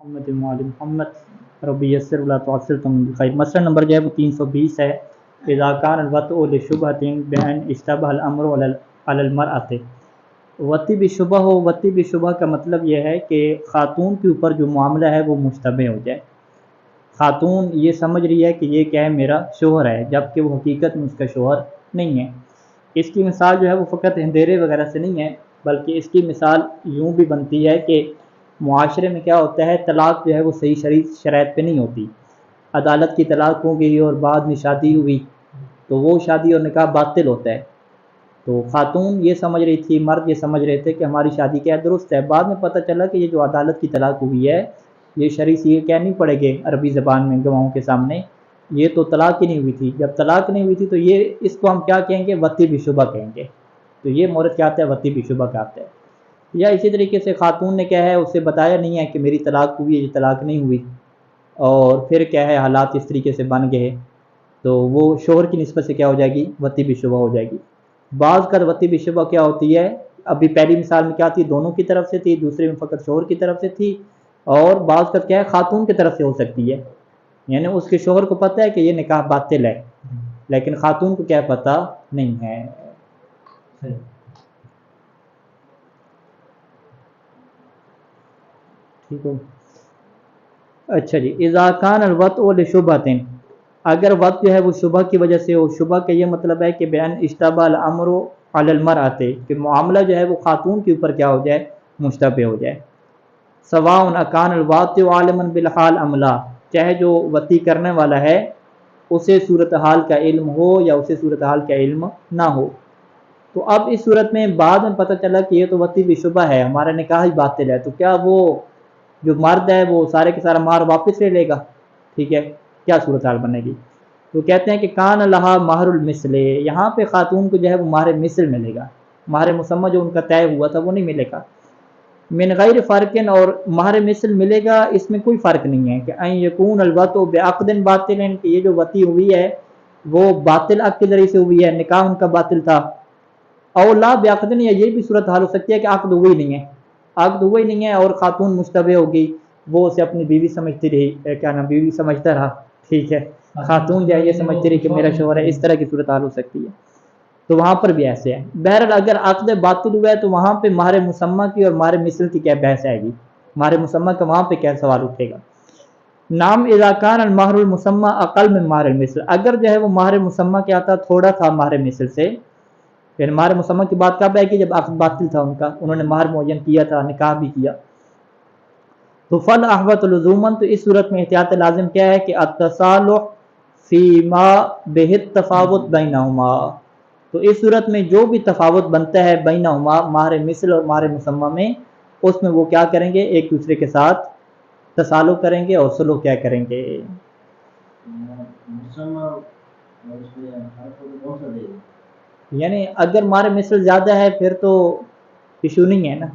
محمد محمد ربی یسر ولا تعسر تم بخیر۔ مسئلہ نمبر جو ہے وہ 320 ہے۔ اذا کان الوطء لشبہۃ بان اشتبہ الامر علی المرأۃ، وطی بشبہ ہو۔ وطی بشبہ کا مطلب یہ ہے کہ خاتون کے اوپر جو معاملہ ہے وہ مشتبہ ہو جائے۔ خاتون یہ سمجھ رہی ہے کہ یہ کیا ہے، میرا شوہر ہے، جبکہ وہ حقیقت میں اس کا شوہر نہیں ہے۔ اس کی مثال جو ہے وہ فقط اندھیرے وغیرہ سے نہیں ہے، بلکہ اس کی مثال یوں بھی بنتی ہے کہ معاشرے میں کیا ہوتا ہے، طلاق جو ہے وہ صحیح شرائط پہ نہیں ہوتی۔ عدالت کی طلاق ہو گئی اور بعد میں شادی ہوئی تو وہ شادی اور نکاح باطل ہوتا ہے۔ تو خاتون یہ سمجھ رہی تھی، مرد یہ سمجھ رہے تھے کہ ہماری شادی کیا درست ہے۔ بعد میں پتہ چلا کہ یہ جو عدالت کی طلاق ہوئی ہے یہ شرعی یہ کیا نہیں پڑے گے عربی زبان میں گواہوں کے سامنے، یہ تو طلاق ہی نہیں ہوئی تھی۔ جب طلاق نہیں ہوئی تھی تو یہ اس کو ہم کیا کہیں گے، وطی بشبہ کہیں گے۔ تو یہ مورد کیا آتا ہے، وطی بشبہ کا آتا ہے۔ یا اسی طریقے سے خاتون نے کیا ہے، اسے بتایا نہیں ہے کہ میری طلاق ہوئی ہے، یہ طلاق نہیں ہوئی، اور پھر کیا ہے حالات اس طریقے سے بن گئے، تو وہ شوہر کی نسبت سے کیا ہو جائے گی، وطی بشبہ ہو جائے گی۔ بعض کا وطی بشبہ کیا ہوتی ہے، ابھی پہلی مثال میں کیا تھی، دونوں کی طرف سے تھی، دوسرے میں فقط شوہر کی طرف سے تھی، اور بعض کا کیا ہے خاتون کی طرف سے ہو سکتی ہے، یعنی اس کے شوہر کو پتہ ہے کہ یہ نکاح باطل ہے لیکن خاتون کو کیا پتہ نہیں ہے۔ ٹھیک ہو، اچھا جی۔ اذا کان الوطء لشبہۃ، اگر وط جو ہے وہ شبہ کی وجہ سے ہو۔ شبہ کا یہ مطلب ہے کہ بین اشتبہ الامر علی المرأۃ، کہ معاملہ جو ہے وہ خاتون کے اوپر کیا ہو جائے، مشتبہ ہو جائے۔ سواء اکان الواطع عالما بالحال ام لا، چاہے جو وطی کرنے والا ہے اسے صورتحال کا علم ہو یا اسے صورتحال کا علم نہ ہو۔ تو اب اس صورت میں بعد میں پتہ چلا کہ یہ تو وطی بشبہ ہے، ہمارا نکاح ہی باطل ہے، تو کیا وہ جو مرد ہے وہ سارے کے سارا مہر واپس لے لے گا؟ ٹھیک ہے، کیا صورتحال بنے گی؟ تو کہتے ہیں کہ کان لہا مہر المثل، یہاں پہ خاتون کو جو ہے وہ مہر مثل ملے گا، مہر مسمى جو ان کا طے ہوا تھا وہ نہیں ملے گا۔ من غیر فرقن، اور مہر مثل ملے گا اس میں کوئی فرق نہیں ہے کہ ان یکون الوطء بعقد باطل، کہ یہ جو وطی ہوئی ہے وہ باطل عقد کے ذریعے سے ہوئی ہے، نکاح ان کا باطل تھا۔ او لا بعقد، یا یہ بھی صورت حال ہو سکتی ہے کہ عقد ہوئی نہیں ہے، عقد ہوئی نہیں ہے اور خاتون مشتبہ ہو گئی، وہ اسے اپنی بیوی سمجھتی رہی، کیا نام، بیوی سمجھتا رہا، ٹھیک ہے، خاتون جو ہے یہ سمجھتی رہی کہ میرا شوہر ہے، اس طرح کی صورت حال ہو سکتی ہے۔ تو وہاں پر بھی ایسے ہے۔ بہرحال اگر عقد باطل ہوا ہے تو وہاں پہ مہر مسمى کی اور مہر مثل کی کیا بحث آئے گی، مہر مسمى کا وہاں پہ کیا سوال اٹھے گا۔ نام اذا کان المہر المسمى اقل من مہر المثل، اگر جو ہے وہ مہر مسمى کیا تھا، تھوڑا تھا مہر مثل سے، پھر مہر مسمى کی بات کب ہے کہ جب عقد باطل تھا ان کا، انہوں نے مہر معین کیا تھا، نکاح بھی کیا، تو فل احوط لزومن، تو اس صورت میں احتیاط لازم کیا ہے کہ التصالح فیما بہ التفاوت بینہما، تو اس صورت میں جو بھی تفاوت بنتا ہے بینہما، مہر مثل اور مہر مسمى میں، اس میں وہ کیا کریں گے، ایک دوسرے کے ساتھ تصالح کریں گے اور صلح کیا کریں گے۔ یعنی اگر مہر مثل زیادہ ہے پھر تو ایشو نہیں ہے نا،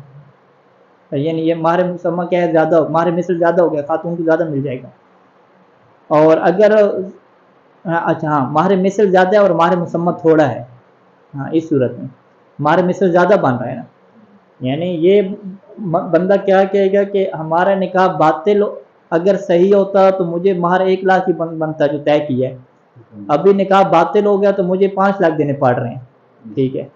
یعنی یہ مہر مسمى کیا ہے، زیادہ، مہر مثل زیادہ ہو گیا، خاتون کو زیادہ مل جائے گا۔ اور اگر اچھا ہاں مہر مثل زیادہ ہے اور مہر مسمى تھوڑا ہے، ہاں اس صورت میں مہر مثل زیادہ بن رہا ہے نا، یعنی یہ بندہ کیا کہے گا کہ ہمارا نکاح باطل اگر صحیح ہوتا تو مجھے مہر 1 لاکھ ہی بنتا جو طے کیا ہے، ابھی نکاح باطل ہو گیا تو مجھے 5 لاکھ دینے پڑ رہے ہیں، ٹھیک ہے،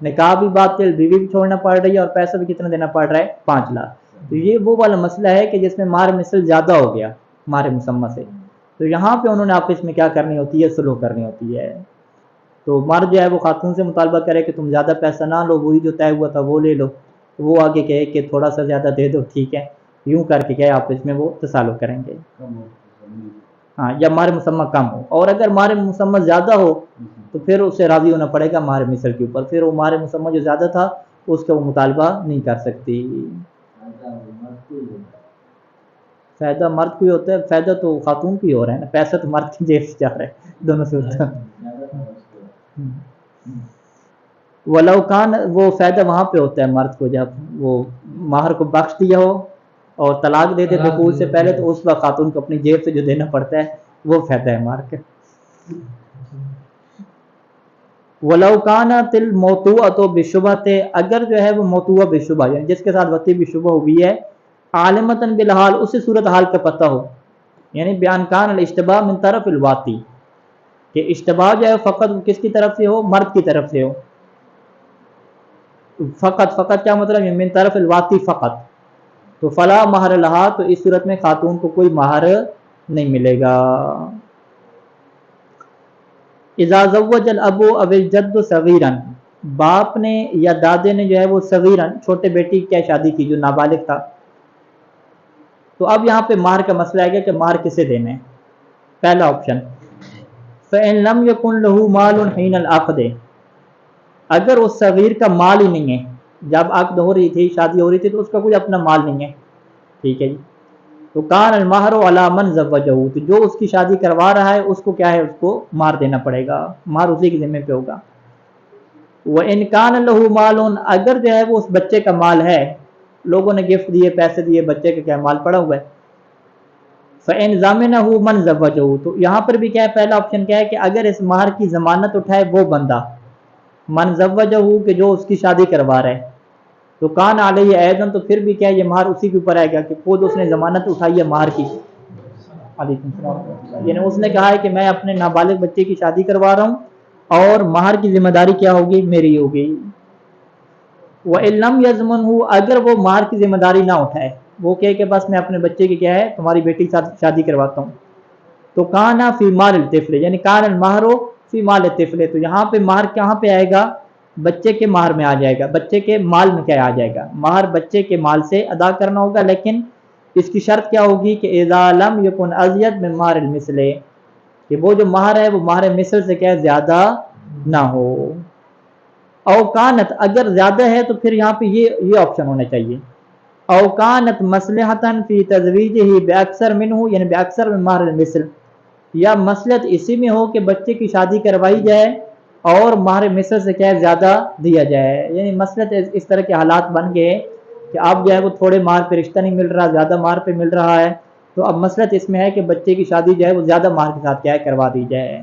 نکاح بھی باطل، بیوی بھی چھوڑنا پڑ رہی ہے اور پیسہ بھی کتنا دینا پڑ رہا ہے، 5 لاکھ۔ تو یہ وہ والا مسئلہ ہے کہ جس میں مہر مثل زیادہ ہو گیا مہر مسمى سے، تو یہاں پہ انہوں نے آپس میں کیا کرنی ہوتی ہے، صلح کرنی ہوتی ہے۔ تو مرد جو ہے وہ خاتون سے مطالبہ کرے کہ تم زیادہ پیسہ نہ لو، وہی جو طے ہوا تھا وہ لے لو، وہ آگے کہے کہ تھوڑا سا زیادہ دے دو، ٹھیک ہے، یوں کر کے کیا آپس میں وہ تصالح کریں گے، ہاں، یا مہر مسمى کم ہو، اور اگر مہر مسمى زیادہ ہو تو پھر اسے راضی ہونا پڑے گا مہر مثل کے اوپر، پھر وہ مہر مسمى جو زیادہ تھا اس کا وہ مطالبہ نہیں کر سکتی۔ فائدہ مرد کو ہی ہوتا ہے، فائدہ تو خاتون کو ہی ہو رہا ہے نا، پیسہ تو مرد کی جیب سے جا رہا ہے، دونوں سے ہوتا ہے۔ ولو کان، وہ فائدہ وہاں پہ ہوتا ہے مرد کو جب وہ مہر کو بخش دیا ہو اور طلاق دے دے دخول سے پہلے، تو اس وقت خاتون کو اپنی جیب سے جو دینا پڑتا ہے وہ فائدہ ہے مہر کا۔ ولو کانت الموطوءۃ بشبہۃ، اگر جو ہے وہ موطوءہ بشبہ، یعنی جس کے ساتھ وطی بشبہ ہوئی ہے، عالمتن بالحال، اسے صورت حال کا پتہ ہو، یعنی بیان کان الاشتباہ من طرف الواتی، کہ اشتباہ جو ہے فقط کس کی طرف سے ہو، مرد کی طرف سے ہو. فقط کیا مطلب ہے، من طرف الواتی فقط. تو فلا مہر لہا، تو اس صورت میں خاتون کو کوئی مہر نہیں ملے گا. اذا زوج الاب او الجد صغیرا، باپ نے یا دادے نے جو ہے وہ صغیرا چھوٹے بیٹی کی کیا شادی کی جو نابالغ تھا. تو اب یہاں پہ مہر کا مسئلہ ہے کہ مہر کسے دینے ہیں. پہلا آپشن فإن لم يكن له مال حين العقد، اگر اس صغیر کا مال ہی نہیں ہے، جب عقد ہو رہی تھی، شادی ہو رہی تھی، تو اس کا کوئی اپنا مال نہیں ہے. ٹھیک ہے جی. تو کان المہر علی من زوجہ، تو جو اس کی شادی کروا رہا ہے اس کو کیا ہے، اس کو مہر دینا پڑے گا، مہر اسی کے ذمہ پہ ہوگا. وإن كان له مال، اگر جو ہے وہ اس بچے کا مال ہے، لوگوں نے گفٹ دیے، پیسے دیے، بچے کا کیا مال پڑا ہوا ہے. فإن ضامنہ من زوجہ، تو یہاں پر بھی کیا ہے، پہلا آپشن کیا ہے کہ اگر اس مہر کی ضمانت اٹھائے وہ بندہ، من زوجہ کہ جو اس کی شادی کروا رہا ہے، تو کان علیہ ایضاً، تو پھر بھی کیا ہے یہ مہر اسی کے اوپر آئے گا کہ خود اس نے ضمانت اٹھائی ہے مہر کی. علیکم السلام. یعنی اس نے کہا ہے کہ میں اپنے نابالغ بچے کی شادی کروا رہا ہوں اور مہر کی ذمہ داری کیا ہوگی، میری ہوگی. وَإِن لَمْ يَضْمَنْهُ، اگر وہ مہر کی ذمہ داری نہ اٹھائے، وہ کہے کہ بس میں اپنے بچے کی کیا ہے، تمہاری بیٹی کے ساتھ شادی کرواتا ہوں، تو کانا فی مال الطفل، یعنی کان المہر فی مال الطفل، تو یہاں پہ مہر کہاں پہ آئے گا، بچے کے مہر میں آ جائے گا. بچے کے مال میں کیا آ جائے گا، مہر بچے کے مال سے ادا کرنا ہوگا، لیکن اس کی شرط کیا ہوگی کہ اذا لم یکن ازید من مہر المثل، کہ وہ جو مہر ہے وہ مہر مثل سے کیا زیادہ نہ ہو. اوکانت، اگر زیادہ ہے تو پھر یہاں پہ یہ آپشن ہونا چاہیے. اوکانت مصلحتن فی تزویجہ باکثر منہ، یعنی باکثر من مہر المثل، یا مصلحت اسی میں ہو کہ بچے کی شادی کروائی جائے اور مہر مثل سے کیا زیادہ دیا جائے. یعنی مصلحت اس طرح کے حالات بن گئے کہ اب جو ہے وہ تھوڑے مہر پہ رشتہ نہیں مل رہا، زیادہ مہر پہ مل رہا ہے، تو اب مصلحت اس میں ہے کہ بچے کی شادی جو ہے وہ زیادہ مہر کے ساتھ کیا ہے کروا دی جائے.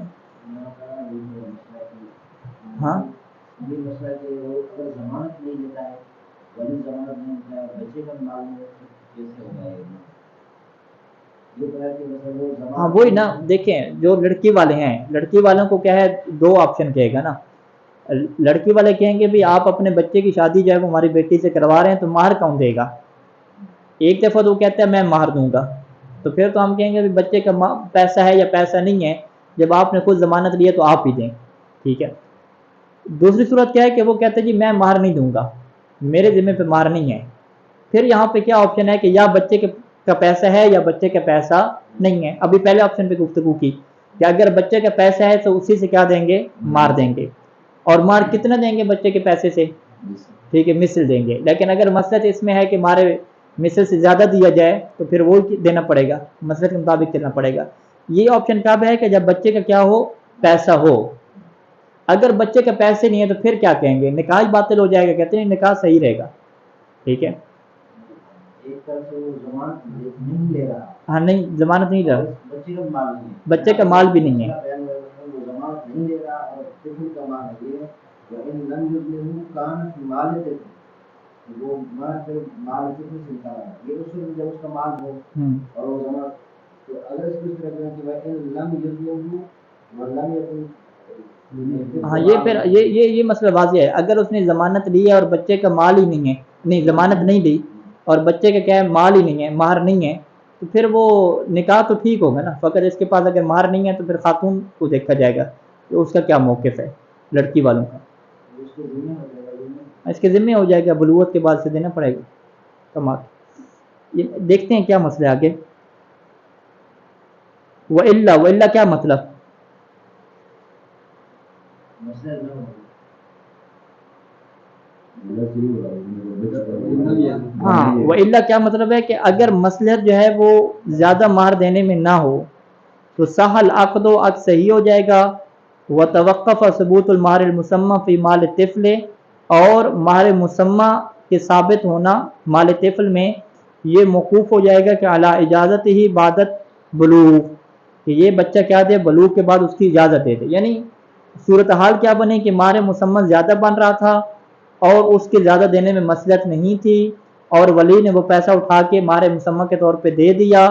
ہاں یہ مسئلہ کہ وہ اگر ضمانت نہیں دیتا ہے، ولی ضمانت نہیں دیتا ہے، بچے کا مال میں کیسے ہوگا یہ طرح کہ مطلب وہ ضمانت. ہاں وہی نا، دیکھیں جو لڑکی والے ہیں، لڑکی والوں کو کیا ہے دو آپشن کہے گا نا. لڑکی والے کہیں گے بھی آپ اپنے بچے کی شادی جو ہے وہ ہماری بیٹی سے کروا رہے ہیں تو مہر کون دے گا. ایک دفعہ تو وہ کہتا ہے میں مہر دوں گا، تو پھر تو ہم کہیں گے بھی بچے کا پیسہ ہے یا پیسہ نہیں ہے، جب آپ نے خود ضمانت لی ہے تو آپ ہی دیں. ٹھیک ہے. دوسری صورت کیا ہے کہ وہ کہتے ہیں جی میں مہر نہیں دوں گا، میرے ذمہ پہ مہر نہیں ہے. پھر یہاں پہ کیا آپشن ہے کہ یا بچے کا پیسہ ہے یا بچے کا پیسہ نہیں ہے. ابھی پہلے آپشن پہ گفتگو کی کہ اگر بچے کا پیسہ ہے تو اسی سے کیا دیں گے، مہر دیں گے. اور مہر کتنا دیں گے بچے کے پیسے سے، ٹھیک ہے مثل دیں گے. لیکن اگر مسئلہ اس میں ہے کہ ہمارے مثل سے زیادہ دیا جائے تو پھر وہ دینا پڑے گا، مسئلہ کے مطابق چلنا پڑے گا. یہ آپشن کب ہے کہ جب بچے کا کیا ہو، پیسہ ہو. اگر بچے کے پیسے نہیں ہے تو پھر کیا کہیں گے، نکاح باطل ہو جائے گا. کہتے ہیں نکاح صحیح رہے گا. ٹھیک ہے. ایک طرف سے وہ ضمانت نہیں لے رہا، ہاں نہیں ضمانت نہیں رہا، بچے کا مال نہیں ہے، بچے کا مال بھی نہیں ہے. وہ ضمانت نہیں لے رہا اور طفل کا مال ہے. یہ وَإِن لَمْ يُبْلِغْهُ كَانَ فِي مَالِ طفل، وہ مال سے مال طفل سے نکالا ہے. یہ اصول جب اس کا مال ہو اور وہ ضمانت، تو اگر اس کو اس طرح کہ وَإِن لَمْ يُبْلِغْهُ وَلَمْ يَكُنْ. ہاں یہ پھر یہ مسئلہ واضح ہے. اگر اس نے ضمانت لی ہے اور بچے کا مال ہی نہیں ہے، نہیں ضمانت نہیں لی اور بچے کا کیا ہے مال ہی نہیں ہے، مہر نہیں ہے، تو پھر وہ نکاح تو ٹھیک ہوگا نا. فقط اس کے پاس اگر مہر نہیں ہے تو پھر خاتون کو دیکھا جائے گا کہ اس کا کیا موقف ہے لڑکی والوں کا. اس کے ذمہ ہو جائے گا، بلوغت کے بعد سے دینا پڑے گا. کمال. یہ دیکھتے ہیں کیا مسئلہ آگے. وَإِلَّا کیا مطلب، ہاں وَإِلَّا کیا مطلب ہے کہ اگر مصلحت جو ہے وہ زیادہ مہر دینے میں نہ ہو تو سہل عقد و عقد صحیح ہو جائے گا. وتوقف ثبوت المہر المسمى فی مال الطفل، اور مہر مسمى کے ثابت ہونا مال طفل میں یہ موقوف ہو جائے گا کہ علی اجازت ہی بعدت بلوغ، کہ یہ بچہ کیا دے بلوغ کے بعد اس کی اجازت دے دے. یعنی صورتحال کیا بنے کہ مہر مسمى زیادہ بن رہا تھا اور اس کے زیادہ دینے میں مصلحت نہیں تھی اور ولی نے وہ پیسہ اٹھا کے مہر مسمہ کے طور پہ دے دیا،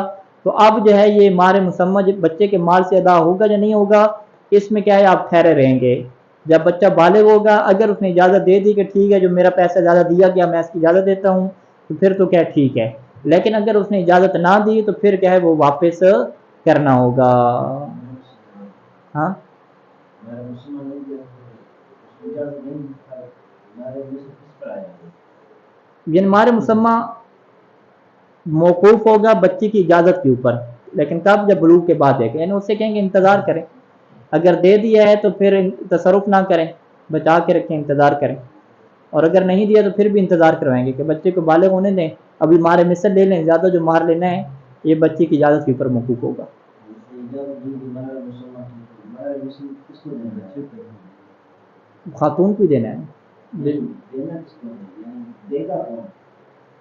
تو اب جو ہے یہ مہر مسمہ بچے کے مال سے ادا ہوگا یا نہیں ہوگا، اس میں کیا ہے آپ ٹھہرے رہیں گے۔ جب بچہ بالغ ہوگا، اگر اس نے اجازت دے دی کہ ٹھیک ہے جو میرا پیسہ زیادہ دیا گیا میں اس کی اجازت دیتا ہوں، تو پھر تو کیا ٹھیک ہے، لیکن اگر اس نے اجازت نہ دی تو پھر کیا ہے وہ واپس کرنا ہوگا۔ ہاں یعنی مہر مسمہ موقوف ہوگا بچے کی اجازت کے اوپر، لیکن کب؟ جب بلوغ کے بعد ہے، یعنی اس سے کہیں گے انتظار کریں، اگر دے دیا ہے تو پھر تصرف نہ کریں، بچا کے رکھیں، انتظار کریں، اور اگر نہیں دیا تو پھر بھی انتظار کروائیں گے کہ بچے کو بالغ ہونے دیں، ابھی مہر مثل لے لیں، زیادہ جو مہر لینا ہے یہ بچے کی اجازت کے اوپر موقوف ہوگا۔ خاتون کو ہی دینا ہے،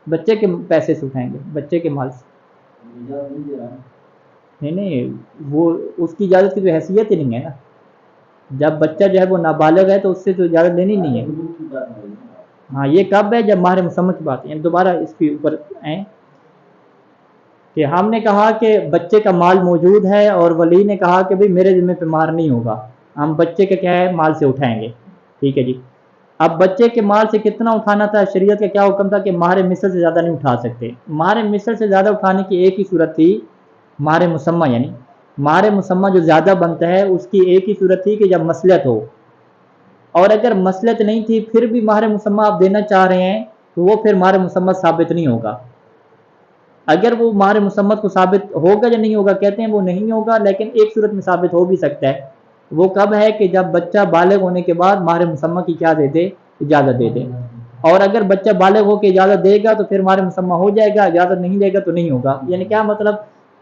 بچے کے پیسے سے اٹھائیں گے، بچے کے مال سے، نہیں وہ اس کی اجازت کی تو حیثیت ہی نہیں ہے نا، جب بچہ جو ہے وہ نابالغ ہے تو اس سے تو اجازت لینی نہیں ہے۔ ہاں یہ کب ہے؟ جب مہر مسمہ کی بات ہے، دوبارہ اس کے اوپر آئیں کہ ہم نے کہا کہ بچے کا مال موجود ہے اور ولی نے کہا کہ بھئی میرے ذمہ پہ مہر نہیں ہوگا، ہم بچے کے کیا ہے مال سے اٹھائیں گے، ٹھیک ہے جی۔ اب بچے کے مال سے کتنا اٹھانا تھا؟ شریعت کا کیا حکم تھا کہ مہر مثل سے زیادہ نہیں اٹھا سکتے۔ مہر مثل سے زیادہ اٹھانے کی ایک ہی صورت تھی، مہر مسمہ، یعنی مہر مسمہ جو زیادہ بنتا ہے اس کی ایک ہی صورت تھی کہ جب مصلحت ہو، اور اگر مصلحت نہیں تھی پھر بھی مہر مسمہ آپ دینا چاہ رہے ہیں تو وہ پھر مہر مسمہ ثابت نہیں ہوگا۔ اگر وہ مہر مسمہ کو ثابت ہوگا یا نہیں ہوگا، کہتے ہیں وہ نہیں ہوگا، لیکن ایک صورت میں ثابت ہو بھی سکتا ہے، وہ کب ہے کہ جب بچہ بالغ ہونے کے بعد مہر مسمہ کی کیا دے دے؟ اجازت دے دے، اور اگر بچہ بالغ ہو کے اجازت دے گا تو پھر مہر مسمہ ہو جائے گا، اجازت نہیں دے گا تو نہیں ہوگا۔ یعنی کیا مطلب؟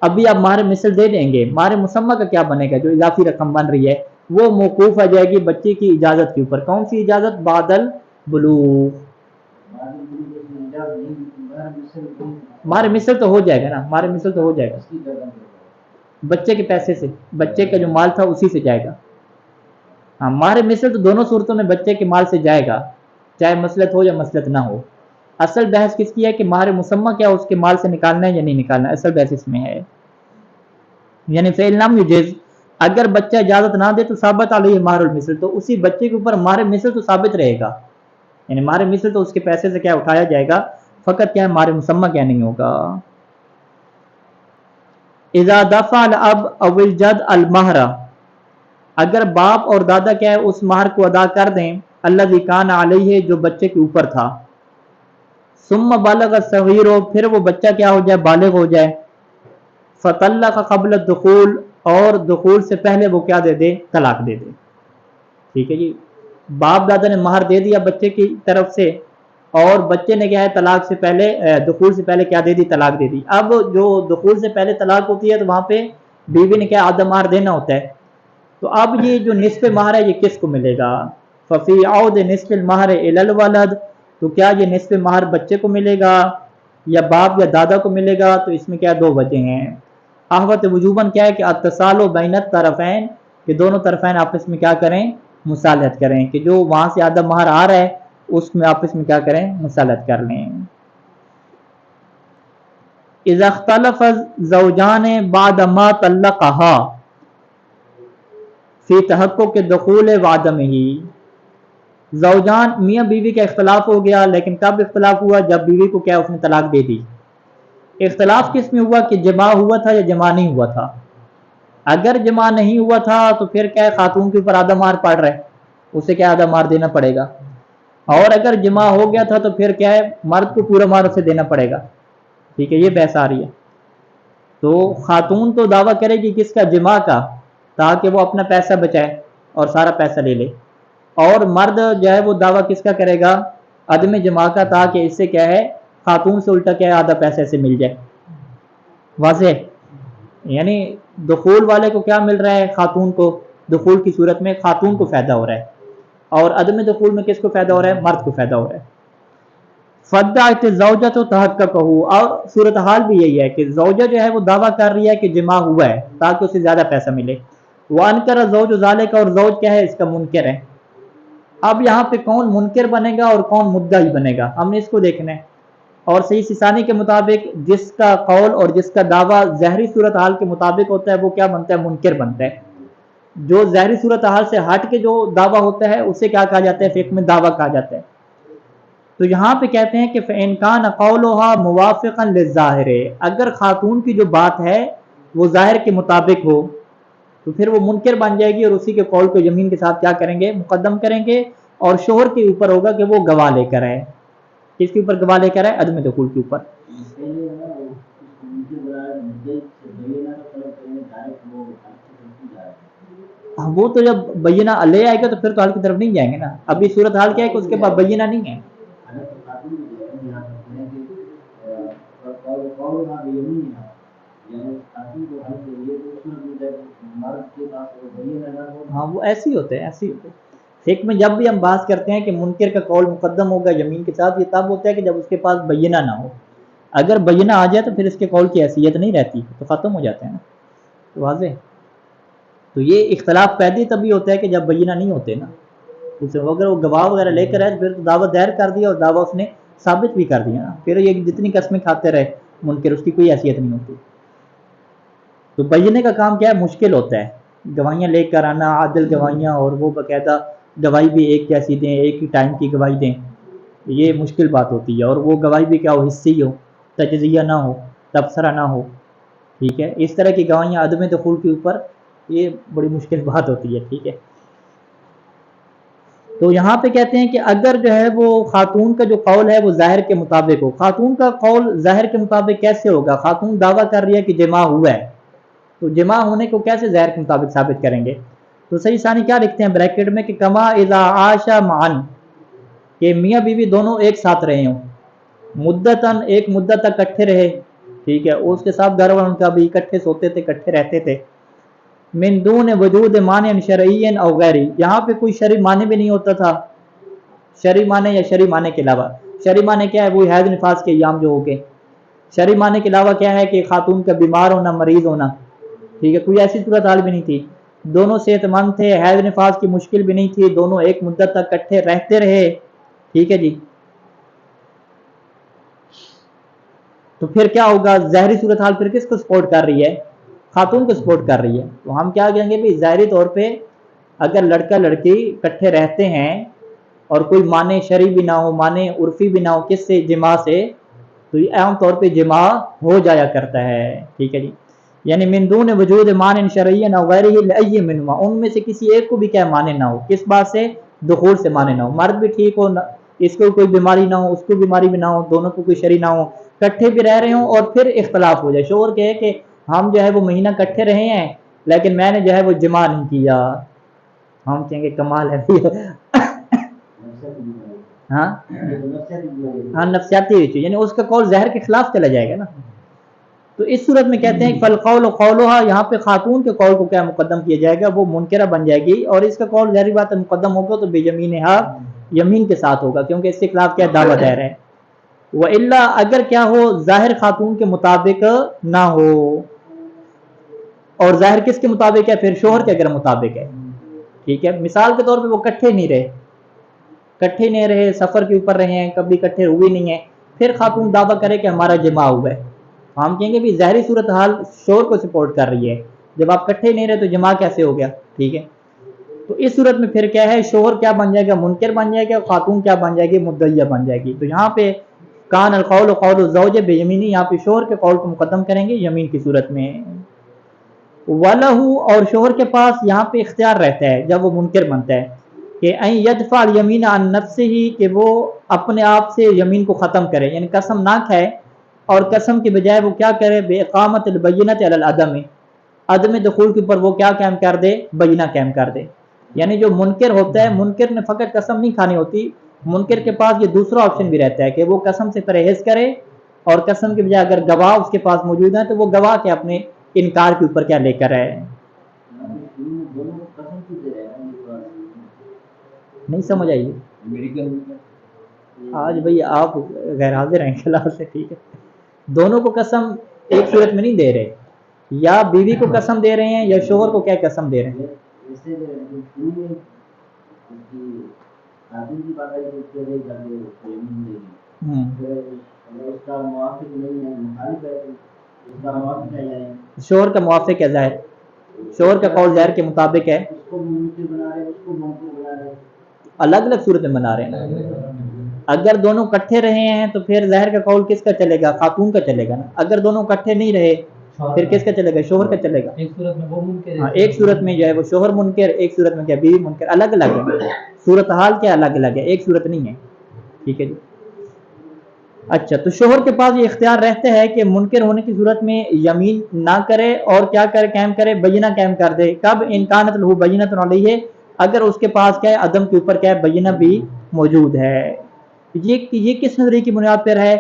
ابھی آپ مہر مثل دے دیں گے، مہر مسمہ کا کیا بنے گا؟ جو اضافی رقم بن رہی ہے وہ موقوف آ جائے گی بچے کی اجازت کے اوپر۔ کون سی اجازت؟ بعد البلوغ۔ مہر مثل تو ہو جائے گا نا، مہر مثل تو ہو جائے گا بچے کے پیسے سے، بچے کا جو مال تھا اسی سے جائے گا۔ ہاں مہر مثل تو دونوں صورتوں میں بچے کے مال سے جائے گا، چاہے مصلحت ہو یا مصلحت نہ ہو۔ اصل بحث کس کی ہے کہ مہر مسمہ کیا اس کے مال سے نکالنا ہے یا نہیں نکالنا، اصل بحث اس میں ہے۔ یعنی فعل لم یجز، اگر بچہ اجازت نہ دے تو ثابت علیہ مہر المثل، تو اسی بچے کے اوپر مہر مثل تو ثابت رہے گا، یعنی مہر مثل تو اس کے پیسے سے کیا اٹھایا جائے گا، فقط کیا ہے مہر مسمہ کیا نہیں ہوگا۔ اذا دفع الاب او الجد المہر، اگر باپ اور دادا کیا ہے اس مہر کو ادا کر دیں، الذی کان علیہ، جو بچے کے اوپر تھا، ثم بالغ الصغیر، پھر وہ بچہ کیا ہو جائے؟ بالغ ہو جائے، فطلق قبل الدخول، اور دخول سے پہلے وہ کیا دے دے؟ طلاق دے دے، ٹھیک ہے جی۔ باپ دادا نے مہر دے دیا بچے کی طرف سے، اور بچے نے کیا ہے طلاق سے پہلے، دخول سے پہلے کیا دے دی؟ طلاق دے دی۔ اب جو دخول سے پہلے طلاق ہوتی ہے تو وہاں پہ بیوی نے کیا آدھا مہر دینا ہوتا ہے، تو اب یہ جو نصف مہر ہے یہ کس کو ملے گا؟ ففی عود نصف المہر الی الولد، تو کیا یہ نصف مہر بچے کو ملے گا یا باپ یا دادا کو ملے گا؟ تو اس میں کیا دو وجہ ہیں۔ احوط وجوباً کیا ہے کہ اتصال بین الطرفین، کہ دونوں طرفین آپس میں کیا کریں؟ مصالحت کریں، کہ جو وہاں سے آدھا مہر آ رہا ہے اس میں آپس میں کیا کریں؟ مصالحت کر لیں۔ اذا اختلف الزوجان بعد ما طلقها فی تحقق دخول وعدمہ، زوجان میاں بیوی کا اختلاف ہو گیا، لیکن کب اختلاف ہوا؟ جب بیوی کو کیا اس نے طلاق دے دی۔ اختلاف کس میں ہوا کہ جماع ہوا تھا یا جماع نہیں ہوا تھا؟ اگر جماع نہیں ہوا تھا تو پھر کیا ہے خاتون کے اوپر آدھا مہر پڑ رہا ہے، اسے کیا آدھا مہر دینا پڑے گا، اور اگر جماع ہو گیا تھا تو پھر کیا ہے مرد کو پورا مہر اسے دینا پڑے گا، ٹھیک ہے، یہ بحث آ رہی ہے۔ تو خاتون تو دعویٰ کرے گی کس کا؟ جماع کا، تاکہ وہ اپنا پیسہ بچائے اور سارا پیسہ لے لے، اور مرد جو ہے وہ دعویٰ کس کا کرے گا؟ عدم جماع کا، تاکہ اس سے کیا ہے خاتون سے الٹا کیا ہے آدھا پیسہ سے مل جائے۔ واضح؟ یعنی دخول والے کو کیا مل رہا ہے؟ خاتون کو، دخول کی صورت میں خاتون کو فائدہ ہو رہا ہے، اور عدم دخول میں کس کو فائدہ ہو رہا ہے؟ مرد کو فائدہ ہو رہا ہے۔ فدعت الزوجۃ تحققہ، اور صورتحال بھی یہی ہے کہ زوجہ جو ہے وہ دعویٰ کر رہی ہے کہ جماع ہوا ہے تاکہ اسے زیادہ پیسہ ملے، وانکر الزوج ذالک، اور زوج کیا ہے اس کا منکر ہے۔ اب یہاں پہ کون منکر بنے گا اور کون مدعی بنے گا، ہم نے اس کو دیکھنا ہے۔ اور صحیح سیسانی کے مطابق جس کا قول اور جس کا دعویٰ ظاہری صورتحال کے مطابق ہوتا ہے وہ کیا بنتا ہے؟ منکر بنتا ہے. جو ظاہری صورتحال سے ہٹ کے جو دعویٰ ہوتا ہے اسے کیا کہا جاتا ہے؟ فقہ میں دعویٰ کہا جاتا ہے. تو یہاں پہ کہتے ہیں کہ فَإِنْ كَانَ قَوْلُهَا مُوَافِقًا لِلظَّاهِرِ، اگر خاتون کی جو بات ہے وہ ظاہر کے مطابق ہو تو پھر وہ منکر بن جائے گی، اور اسی کے قول کو یمین کے ساتھ کیا کریں گے؟ مقدم کریں گے. اور شوہر کے اوپر ہوگا کہ وہ گواہ لے کر آئے. کس کے اوپر گواہ لے کر آئے؟ عدم دخول کے اوپر. وہ تو جب بینہ لے آئے گا تو پھر تو حل کی طرف نہیں جائیں گے نا. ابھی صورت حال کیا ہے کہ اس کے پاس بینہ نہیں ہے. ہاں وہ ایسے ہی ہوتے ہیں، ایسے ہی ہوتے ہیں. فقہ میں جب بھی ہم بات کرتے ہیں کہ منکر کا قول مقدم ہوگا یمین کے ساتھ، یہ تب ہوتا ہے کہ جب اس کے پاس بینہ نہ ہو. اگر بینہ آ جائے تو پھر اس کے قول کی حیثیت نہیں رہتی، تو ختم ہو جاتے ہیں نا. تو واضح. تو یہ اختلاف پیدا تبھی ہوتا ہے کہ جب بینہ نہیں ہوتے نا. اگر وہ گواہ وغیرہ لے کر آئے پھر تو دعویٰ دائر کر دیا اور دعویٰ اس نے ثابت بھی کر دیا نا. پھر یہ جتنی قسمیں کھاتے رہے منکر، اس کی کوئی حیثیت نہیں ہوتی. تو بینہ کا کام کیا ہے؟ مشکل ہوتا ہے. گواہیاں لے کر آنا، عادل گواہیاں، اور وہ باقاعدہ گواہی بھی ایک جیسی دیں، ایک ہی ٹائم کی گواہی دیں، یہ مشکل بات ہوتی ہے. اور وہ گواہی بھی کیا ہو؟ حصی ہو، تجزیہ نہ ہو، تبصرہ نہ ہو. ٹھیک ہے، اس طرح کی گواہیاں عدم دخول کے اوپر یہ بڑی مشکل بات ہوتی ہے. ٹھیک ہے. تو یہاں پہ کہتے ہیں کہ اگر جو ہے وہ خاتون کا جو قول ہے وہ ظاہر کے مطابق ہو. خاتون کا قول ظاہر کے مطابق کیسے ہوگا؟ خاتون دعویٰ کر رہی ہے کہ جماع ہوا ہے، تو جماع ہونے کو کیسے ظاہر کے مطابق ثابت کریں گے؟ تو صحیح ثانی کیا لکھتے ہیں بریکٹ میں کہ کما اذا عاشا معن، کہ میاں بیوی دونوں ایک ساتھ رہے ہوں، مدتاً ایک مدت تک اکٹھے رہے. ٹھیک ہے، اس کے ساتھ گھر والوں کا بھی اکٹھے سوتے تھے، اکٹھے رہتے تھے. من دون وجود مانع شرعی او غیری، یہاں پہ کوئی شرعی معنی بھی نہیں ہوتا تھا. شرعی معنی یا شرعی معنی کے علاوہ. شرعی معنی کیا ہے؟ وہ حیض نفاس کے ایام جو ہو گئے. شرعی معنی کے علاوہ کیا ہے کہ خاتون کا بیمار ہونا، مریض ہونا. ٹھیک ہے، کوئی ایسی صورتحال بھی نہیں تھی. دونوں صحت مند تھے، حیض نفاس کی مشکل بھی نہیں تھی، دونوں ایک مدت تک اکٹھے رہتے رہے. ٹھیک ہے جی. تو پھر کیا ہوگا؟ ظاہری صورتحال پھر کس کو سپورٹ کر رہی ہے؟ خاتون کو سپورٹ کر رہی ہے. تو ہم کیا کہیں گے بھی ظاہری طور پہ اگر لڑکا لڑکی اکٹھے رہتے ہیں اور کوئی معنی شرعی بھی نہ ہو، معنی عرفی بھی نہ ہو، کس سے؟ جماع سے، تو یہ عام طور پہ جماع ہو جایا کرتا ہے. ٹھیک ہے جی. یعنی من دون وجود مانع شرعی او غیرہ لأی منہما، ان میں سے کسی ایک کو بھی کیا معنی نہ ہو. کس بات سے؟ دخول سے معنی نہ ہو. مرد بھی ٹھیک ہو، اس کو کوئی بیماری نہ ہو، اس کو بیماری بھی نہ ہو، دونوں کو کوئی شرعی نہ ہو، کٹھے بھی رہ رہے ہوں اور پھر اختلاف ہو جائے. شوہر کہے کہ ہم جو ہے وہ مہینہ کٹھے رہے ہیں لیکن میں نے جو ہے وہ جماع نہیں کیا. ہم کہیں گے کمال ہے. ہاں ہاں، نفسیاتی ہوئی، یعنی اس کا قول ظاہر کے خلاف چلا جائے گا نا. تو اس صورت میں کہتے ہیں فالقول قولها، یہاں پہ خاتون کے قول کو کیا مقدم کیا جائے گا؟ وہ منکرہ بن جائے گی، اور اس کا قول ظاہری بات ہے مقدم ہوگا تو بیمینھا، یمین کے ساتھ ہوگا، کیونکہ اس کے خلاف کیا دعویٰ دائر ہے. وَإِلَّا، اگر کیا ہو؟ ظاہر خاتون کے مطابق نہ ہو. اور ظاہر کس کے مطابق ہے؟ پھر شوہر کے اگر مطابق ہے. ٹھیک ہے، مثال کے طور پہ وہ کٹھے نہیں رہے، کٹھے نہیں رہے، سفر کے اوپر رہے ہیں، کبھی کٹھے ہوئے نہیں ہیں، پھر خاتون دعویٰ کرے کہ ہمارا جماع ہوا ہے. ہم کہیں گے بھی ظاہری صورتحال شوہر کو سپورٹ کر رہی ہے، جب آپ کٹھے نہیں رہے تو جماع کیسے ہو گیا؟ ٹھیک ہے. تو اس صورت میں پھر کیا ہے؟ شوہر کیا بن جائے گا؟ منکر بن جائے گا، خاتون کیا بن جائے گی؟ مدعیہ بن جائے گی. تو یہاں پہ کان القول قول الزوج بیمینی، یہاں پہ شوہر کے قول کو مقدم کریں گے یمین کی صورت میں. وَلَهُ، اور شوہر کے پاس یہاں پہ اختیار رہتا ہے جب وہ منکر بنتا ہے کہ ان یدفع الیمین عن نفسہ، کہ وہ اپنے آپ سے یمین کو ختم کرے، یعنی قسم نہ کھائے اور قسم کے بجائے وہ کیا کرے؟ بے اقامت البینۃ علی العدم، عدم دخول کے اوپر وہ کیا قائم کر دے؟ بینہ قائم کر دے. یعنی جو منکر ہوتا ہے، منکر نے فقط قسم نہیں کھانی ہوتی، منکر کے پاس یہ دوسرا آپشن بھی رہتا ہے کہ وہ قسم سے پرہیز کرے، اور قسم کے بجائے اگر گواہ اس کے پاس موجود ہیں تو وہ گواہ کے اپنے انکار کے اوپر کیا لے کر آئے. نہیں سمجھ آئیے آج بھئی آپ غیر حاضر ہیں کلاس سے. ٹھیک ہے، دونوں کو قسم ایک صورت میں نہیں دے رہے، یا بیوی کو قسم دے رہے ہیں یا شوہر کو کیا قسم دے رہے ہیں. اگر اس کا موافق نہیں ہے مخالف ہے تو اس کا موافق ہے یعنی شوہر کا موافق ہے ظاہر، شوہر کا قول ظاہر کے مطابق ہے، اس کو منکر بنا رہے اس کو منکر بنا رہے، الگ الگ صورت میں بنا رہے ہیں. اگر دونوں کٹھے رہے ہیں تو پھر ظاہر کا قول کس کا چلے گا؟ خاتون کا چلے گا نا. اگر دونوں کٹھے نہیں رہے پھر کس کا چلے گا؟ شوہر کا چلے گا. ایک صورت میں وہ منکر ہاں، ایک صورت میں جو ہے وہ شوہر منکر، ایک صورت میں کیا بیوی منکر، الگ الگ ہے، صورتحال کیا الگ الگ ہے، ایک صورت نہیں ہے. ٹھیک ہے جی. اچھا، تو شوہر کے پاس یہ اختیار رہتا ہے کہ منکر ہونے کی صورت میں یمین نہ کرے اور کیا کرے؟ قائم کرے، بینہ قائم کر دے. کب؟ ان کانت لہو بینۃ علیہ، اگر اس کے پاس کیا ہے؟ عدم کے اوپر کیا ہے؟ بینہ بھی موجود ہے. یہ کس نظریے کی بنیاد پر ہے؟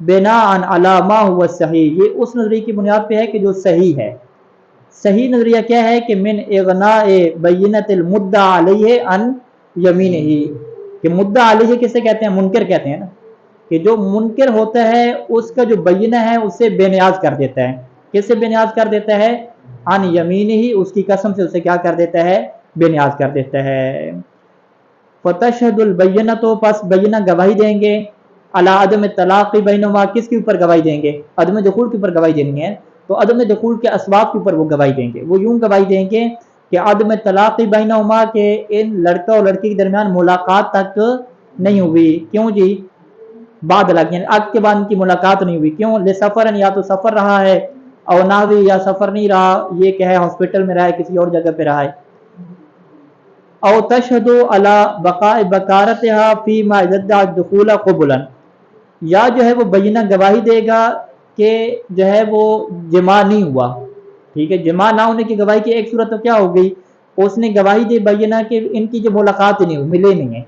بناء علی ما هو صحیح، یہ اس نظریے کی بنیاد پہ ہے کہ جو صحیح ہے. صحیح نظریہ کیا ہے کہ من اغناء بینۃ المدعی علیہ عن یمینہ، کہ مدعی علیہ کسے کہتے ہیں؟ منکر کہتے ہیں نا، کہ جو منکر ہوتا ہے اس کا جو بینہ ہے اسے بے نیاز کر دیتا ہے. کس سے بے نیاز کر دیتا ہے؟ عن یمینہ، اس کی قسم سے اسے کیا کر دیتا ہے؟ بے نیاز کر دیتا ہے. فتشہد البینہ، تو پس بینہ گواہی دیں گے، علی عدم طلاق بینہما، کس کے اوپر گواہی دیں گے؟ عدم دخول کے اوپر گواہی دینی ہے. تو عدم دخول کے اسباب کے اوپر وہ گواہی دیں گے. وہ یوں گواہی دیں گے کہ عدم طلاق بینہما، کہ ان لڑکا اور لڑکی کے درمیان ملاقات تک نہیں ہوئی. کیوں جی؟ بعد لگ، یعنی اب کے بعد ان کی ملاقات نہیں ہوئی. کیوں؟ لسفر، یا تو سفر رہا ہے، اور ناوی، یا سفر نہیں رہا، یہ کہ ہے ہاسپٹل میں رہا ہے، کسی اور جگہ پہ رہا ہے. او تشہد علی بقاء بکارتها فیما ادعى الدخول قبلا، یا جو ہے وہ بینہ گواہی دے گا کہ جو ہے وہ جماع نہیں ہوا. ٹھیک ہے، جماع نہ ہونے کی گواہی کی ایک صورت تو کیا ہو گئی؟ اس نے گواہی دی بینہ کہ ان کی جو ملاقات نہیں ہوئی، ملے نہیں ہیں.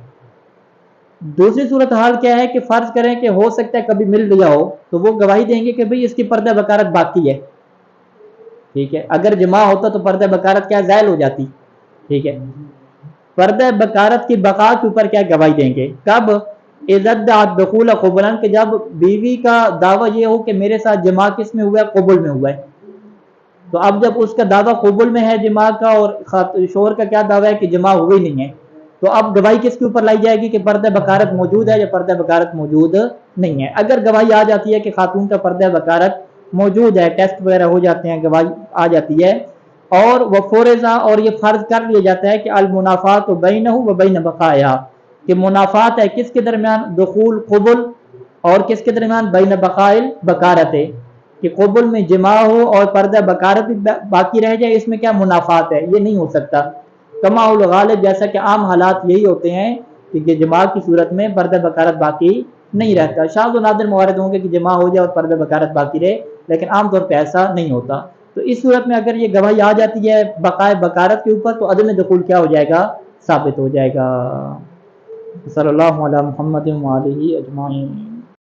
دوسری صورتحال کیا ہے کہ فرض کریں کہ ہو سکتا ہے کبھی مل لیا ہو، تو وہ گواہی دیں گے کہ بھئی اس کی پردہ بکارت باقی ہے. ٹھیک ہے، اگر جماع ہوتا تو پردہ بکارت کیا زائل ہو جاتی. ٹھیک ہے، پردہ بکارت کی بقا کے اوپر کیا گواہی دیں گے؟ کب؟ اذا ادعى الدخول قبلا، کہ جب بیوی کا دعویٰ یہ ہو کہ میرے ساتھ جماع کس میں ہوا ہے؟ قبل میں ہوا ہے. تو اب جب اس کا دعویٰ قبل میں ہے جماع کا، اور شوہر کا کیا دعویٰ ہے کہ جماع ہوئی نہیں ہے، تو اب گواہی کس کے اوپر لائی جائے گی کہ پردہ بکارت موجود ہے یا پردہ بکارت موجود نہیں ہے. اگر گواہی آ جاتی ہے کہ خاتون کا پردہ بکارت موجود ہے، ٹیسٹ وغیرہ ہو جاتے ہیں، گواہی آ جاتی ہے، اور وہ فورزہ، اور یہ فرض کر لیا جاتا ہے کہ المنافات بینہ و بین بقایا، کہ منافات ہے کس کے درمیان؟ دخول قبل، اور کس کے درمیان؟ بین بقائل بکارت، کہ قبل میں جماع ہو اور پردہ بکارت باقی رہ جائے. اس میں کیا منافات ہے؟ یہ نہیں ہو سکتا. کما الغالب، جیسا کہ عام حالات یہی ہوتے ہیں کہ جماع کی صورت میں پردہ بکارت باقی نہیں رہتا. شاذ و نادر موارد ہوں گے کہ جماع ہو جائے اور پردہ بکارت باقی رہے، لیکن عام طور پہ ایسا نہیں ہوتا. تو اس صورت میں اگر یہ گواہی آ جاتی ہے بقائے بکارت کے اوپر، تو عدم دخول کیا ہو جائے گا؟ ثابت ہو جائے گا. صلی اللہ علی محمد و آلہ اجمعین.